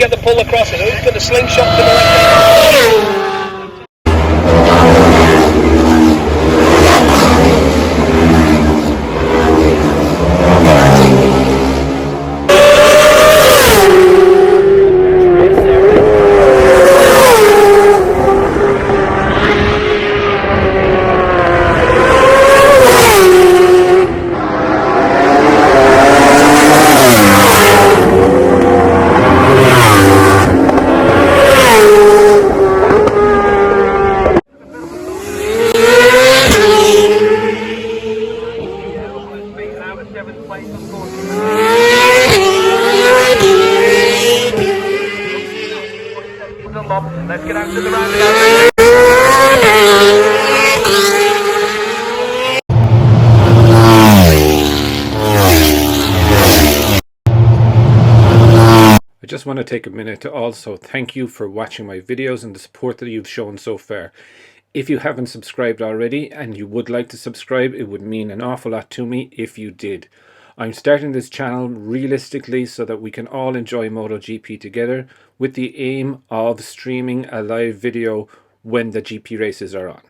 get the pull across it. Who's going to slingshot to the left? Let's get out to the roundabout. I just want to take a minute to also thank you for watching my videos and the support that you've shown so far. If you haven't subscribed already and you would like to subscribe, it would mean an awful lot to me if you did. I'm starting this channel realistically so that we can all enjoy MotoGP together, with the aim of streaming a live video when the GP races are on.